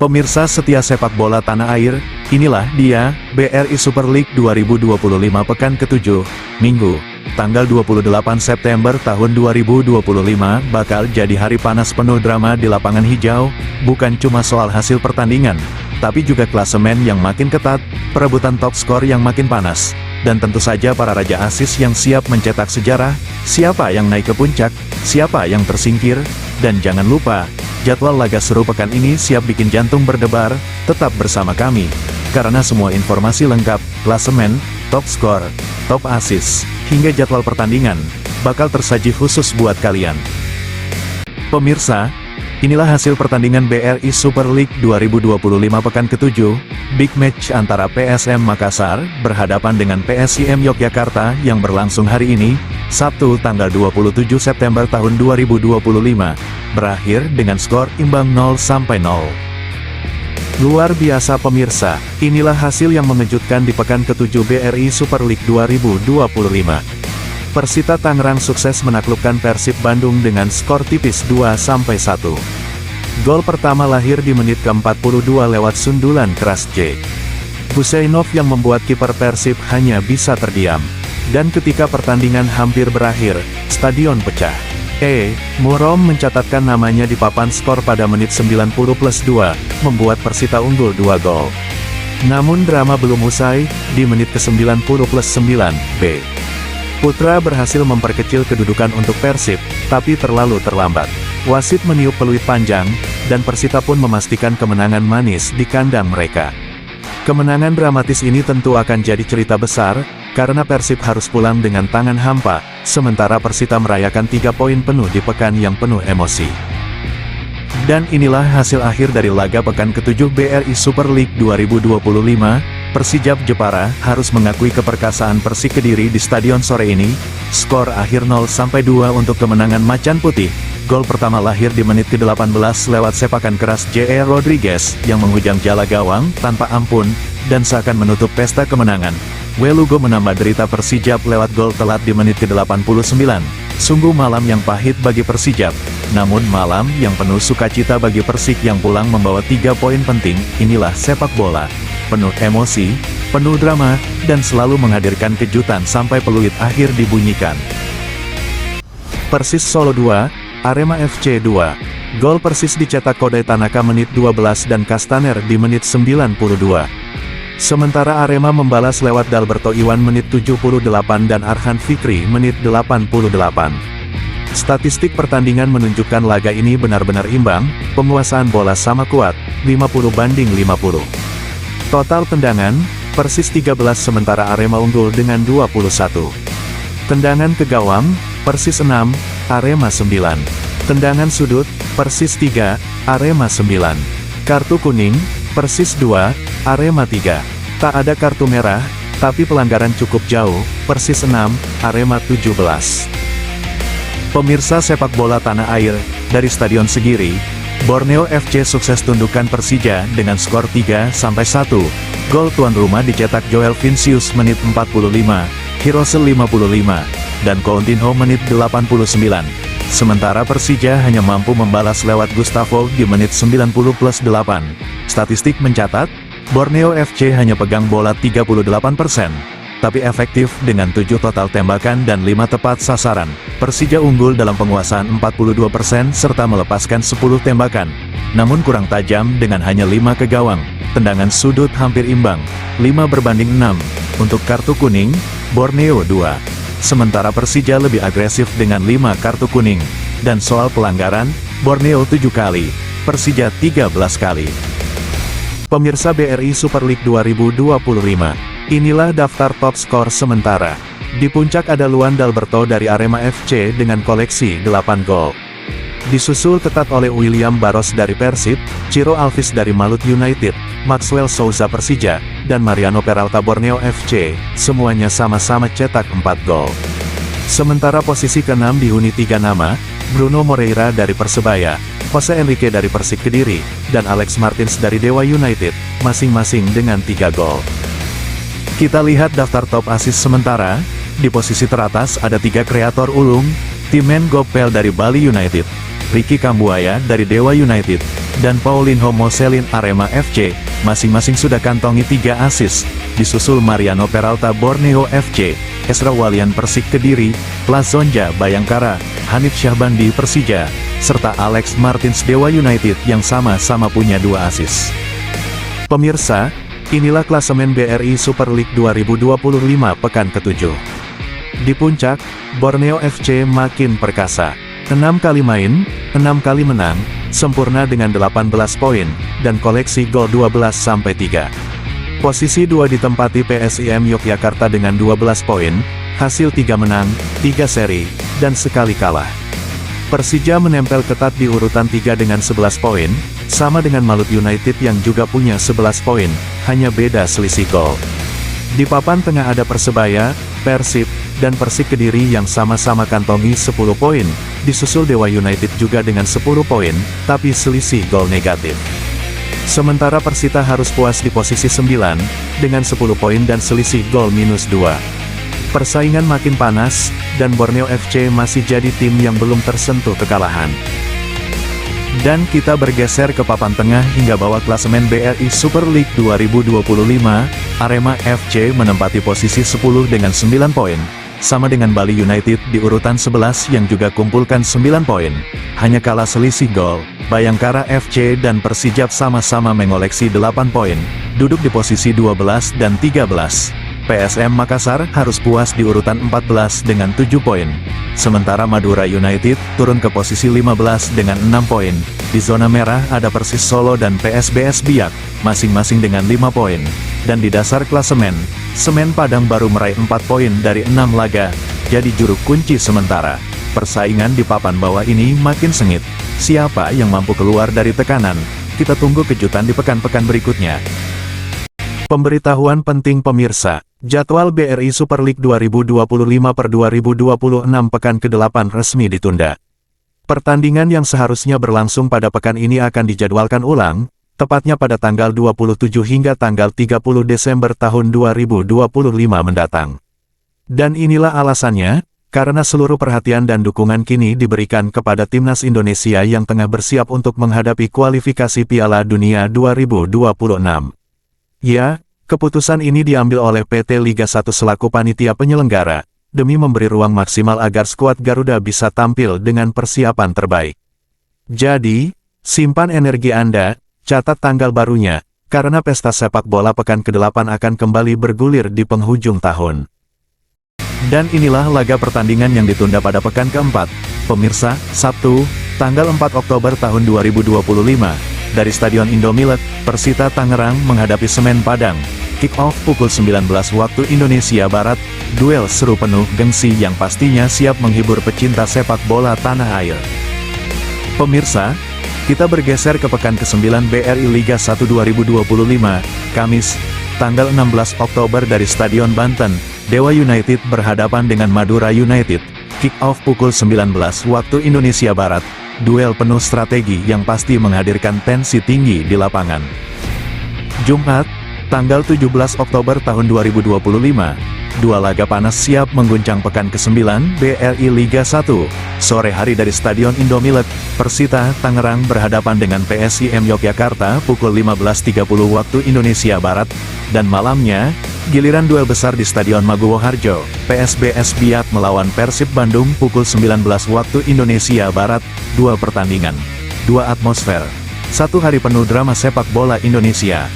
Pemirsa setia sepak bola tanah air, inilah dia, BRI Super League 2025 pekan ke-7, Minggu, tanggal 28 September tahun 2025 bakal jadi hari panas penuh drama di lapangan hijau, bukan cuma soal hasil pertandingan, tapi juga klasemen yang makin ketat, perebutan top skor yang makin panas, dan tentu saja para raja asis yang siap mencetak sejarah, siapa yang naik ke puncak, siapa yang tersingkir, dan jangan lupa, jadwal laga seru pekan ini siap bikin jantung berdebar, tetap bersama kami. Karena semua informasi lengkap, klasemen, top skor, top assist, hingga jadwal pertandingan, bakal tersaji khusus buat kalian. Pemirsa, inilah hasil pertandingan BRI Super League 2025 pekan ke-7, big match antara PSM Makassar, berhadapan dengan PSIM Yogyakarta yang berlangsung hari ini, Sabtu tanggal 27 September tahun 2025, berakhir dengan skor imbang 0-0. Luar biasa pemirsa, inilah hasil yang mengejutkan di pekan ke-7 BRI Super League 2025. Persita Tangerang sukses menaklukkan Persib Bandung dengan skor tipis 2-1. Gol pertama lahir di menit ke-42 lewat sundulan keras J. Husseinov yang membuat kiper Persib hanya bisa terdiam. Dan ketika pertandingan hampir berakhir, stadion pecah. Murom mencatatkan namanya di papan skor pada menit 90+2, membuat Persita unggul 2 gol. Namun drama belum usai, di menit ke-90+9, B. Putra berhasil memperkecil kedudukan untuk Persib, tapi terlalu terlambat. Wasit meniup peluit panjang, dan Persita pun memastikan kemenangan manis di kandang mereka. Kemenangan dramatis ini tentu akan jadi cerita besar, karena Persib harus pulang dengan tangan hampa, sementara Persita merayakan 3 poin penuh di pekan yang penuh emosi. Dan inilah hasil akhir dari laga pekan ke-7 BRI Super League 2025, Persijap Jepara harus mengakui keperkasaan Persik Kediri di stadion sore ini, skor akhir 0-2 untuk kemenangan Macan Putih. Gol pertama lahir di menit ke-18 lewat sepakan keras J.E. Rodriguez yang menghujam jala gawang tanpa ampun, dan seakan menutup pesta kemenangan. Welugo menambah derita Persijap lewat gol telat di menit ke-89. Sungguh malam yang pahit bagi Persijap, namun malam yang penuh sukacita bagi Persik yang pulang membawa 3 poin penting. Inilah sepak bola, penuh emosi, penuh drama, dan selalu menghadirkan kejutan sampai peluit akhir dibunyikan. Persis Solo 2, Arema FC 2. Gol Persis dicetak Kodai Tanaka menit 12 dan Castaner di menit 92. Sementara Arema membalas lewat Dalberto Iwan menit 78 dan Arhan Fikri menit 88. Statistik pertandingan menunjukkan laga ini benar-benar imbang, penguasaan bola sama kuat, 50-50. Total tendangan, Persis 13 sementara Arema unggul dengan 21. Tendangan ke gawang, Persis 6, Arema 9. Tendangan sudut, Persis 3, Arema 9. Kartu kuning, Persis 2, Arema 3. Tak ada kartu merah, tapi pelanggaran cukup jauh, Persis 6, Arema 17. Pemirsa sepak bola tanah air, dari Stadion Segiri, Borneo FC sukses tundukkan Persija dengan skor 3-1. Gol tuan rumah dicetak Joel Vincius menit 45, Hirose 55, dan Coutinho menit 89. Sementara Persija hanya mampu membalas lewat Gustavo di menit 90+8. Statistik mencatat, Borneo FC hanya pegang bola 38%, tapi efektif dengan 7 total tembakan dan 5 tepat sasaran. Persija unggul dalam penguasaan 42% serta melepaskan 10 tembakan, namun kurang tajam dengan hanya 5 ke gawang. Tendangan sudut hampir imbang, 5-6. Untuk kartu kuning, Borneo 2. Sementara Persija lebih agresif dengan 5 kartu kuning. Dan soal pelanggaran, Borneo 7 kali, Persija 13 kali. Pemirsa BRI Super League 2025, inilah daftar top skor sementara. Di puncak ada Luan Dalberto dari Arema FC dengan koleksi 8 gol. Disusul ketat oleh William Barros dari Persib, Ciro Alvis dari Malut United, Maxwell Souza Persija, dan Mariano Peralta Borneo FC, semuanya sama-sama cetak 4 gol. Sementara posisi ke-6 dihuni 3 nama, Bruno Moreira dari Persebaya, Jose Enrique dari Persik Kediri, dan Alex Martins dari Dewa United, masing-masing dengan 3 gol. Kita lihat daftar top assist sementara, di posisi teratas ada 3 kreator ulung, Timen Gopel dari Bali United, Ricky Kambuaya dari Dewa United, dan Paulinho Moselin Arema FC, masing-masing sudah kantongi 3 assist, disusul Mariano Peralta Borneo FC, Ezra Walian Persik Kediri, Plazonja Bayangkara, Hanif Syahbandi Persija, serta Alex Martins Dewa United yang sama-sama punya 2 assist. Pemirsa, inilah klasemen BRI Super League 2025 pekan ke-7. Di puncak, Borneo FC makin perkasa. 6 kali main, 6 kali menang, sempurna dengan 18 poin, dan koleksi gol 12-3. Posisi 2 ditempati PSIM Yogyakarta dengan 12 poin, hasil 3 menang, 3 seri, dan sekali kalah. Persija menempel ketat di urutan 3 dengan 11 poin, sama dengan Malut United yang juga punya 11 poin, hanya beda selisih gol. Di papan tengah ada Persebaya, Persib, dan Persik Kediri yang sama-sama kantongi 10 poin, disusul Dewa United juga dengan 10 poin, tapi selisih gol negatif. Sementara Persita harus puas di posisi 9, dengan 10 poin dan selisih gol -2. Persaingan makin panas, dan Borneo FC masih jadi tim yang belum tersentuh kekalahan. Dan kita bergeser ke papan tengah hingga bawah klasemen BRI Super League 2025, Arema FC menempati posisi 10 dengan 9 poin, sama dengan Bali United di urutan 11 yang juga kumpulkan 9 poin. Hanya kalah selisih gol, Bayangkara FC dan Persijap sama-sama mengoleksi 8 poin, duduk di posisi 12 dan 13. PSM Makassar harus puas di urutan 14 dengan 7 poin. Sementara Madura United turun ke posisi 15 dengan 6 poin. Di zona merah ada Persis Solo dan PSBS Biak, masing-masing dengan 5 poin. Dan di dasar klasemen, Semen Padang baru meraih 4 poin dari 6 laga, jadi juru kunci sementara. Persaingan di papan bawah ini makin sengit. Siapa yang mampu keluar dari tekanan? Kita tunggu kejutan di pekan-pekan berikutnya. Pemberitahuan penting pemirsa, jadwal BRI Super League 2025/2026 pekan ke-8 resmi ditunda. Pertandingan yang seharusnya berlangsung pada pekan ini akan dijadwalkan ulang, tepatnya pada tanggal 27 hingga tanggal 30 Desember tahun 2025 mendatang. Dan inilah alasannya, karena seluruh perhatian dan dukungan kini diberikan kepada Timnas Indonesia yang tengah bersiap untuk menghadapi kualifikasi Piala Dunia 2026. Ya, keputusan ini diambil oleh PT Liga 1 selaku panitia penyelenggara, demi memberi ruang maksimal agar skuad Garuda bisa tampil dengan persiapan terbaik. Jadi, simpan energi Anda, catat tanggal barunya, karena pesta sepak bola pekan ke-8 akan kembali bergulir di penghujung tahun. Dan inilah laga pertandingan yang ditunda pada pekan ke-4, pemirsa, Sabtu, tanggal 4 Oktober tahun 2025. Dari Stadion Indomilet, Persita Tangerang menghadapi Semen Padang. Kick-off pukul 19 waktu Indonesia Barat, duel seru penuh gengsi yang pastinya siap menghibur pecinta sepak bola tanah air. Pemirsa, kita bergeser ke pekan ke-9 BRI Liga 1 2025, Kamis, tanggal 16 Oktober dari Stadion Banten, Dewa United berhadapan dengan Madura United. Kick-off pukul 19 waktu Indonesia Barat. Duel penuh strategi yang pasti menghadirkan tensi tinggi di lapangan. Jumat, tanggal 17 Oktober tahun 2025, dua laga panas siap mengguncang pekan ke-9 BRI Liga 1. Sore hari dari Stadion Indomilet, Persita Tangerang berhadapan dengan PSIM Yogyakarta pukul 15.30 waktu Indonesia Barat. Dan malamnya, giliran duel besar di Stadion Maguwo Harjo, PSBS Biak melawan Persib Bandung pukul 19 waktu Indonesia Barat. Dua pertandingan, dua atmosfer, satu hari penuh drama sepak bola Indonesia.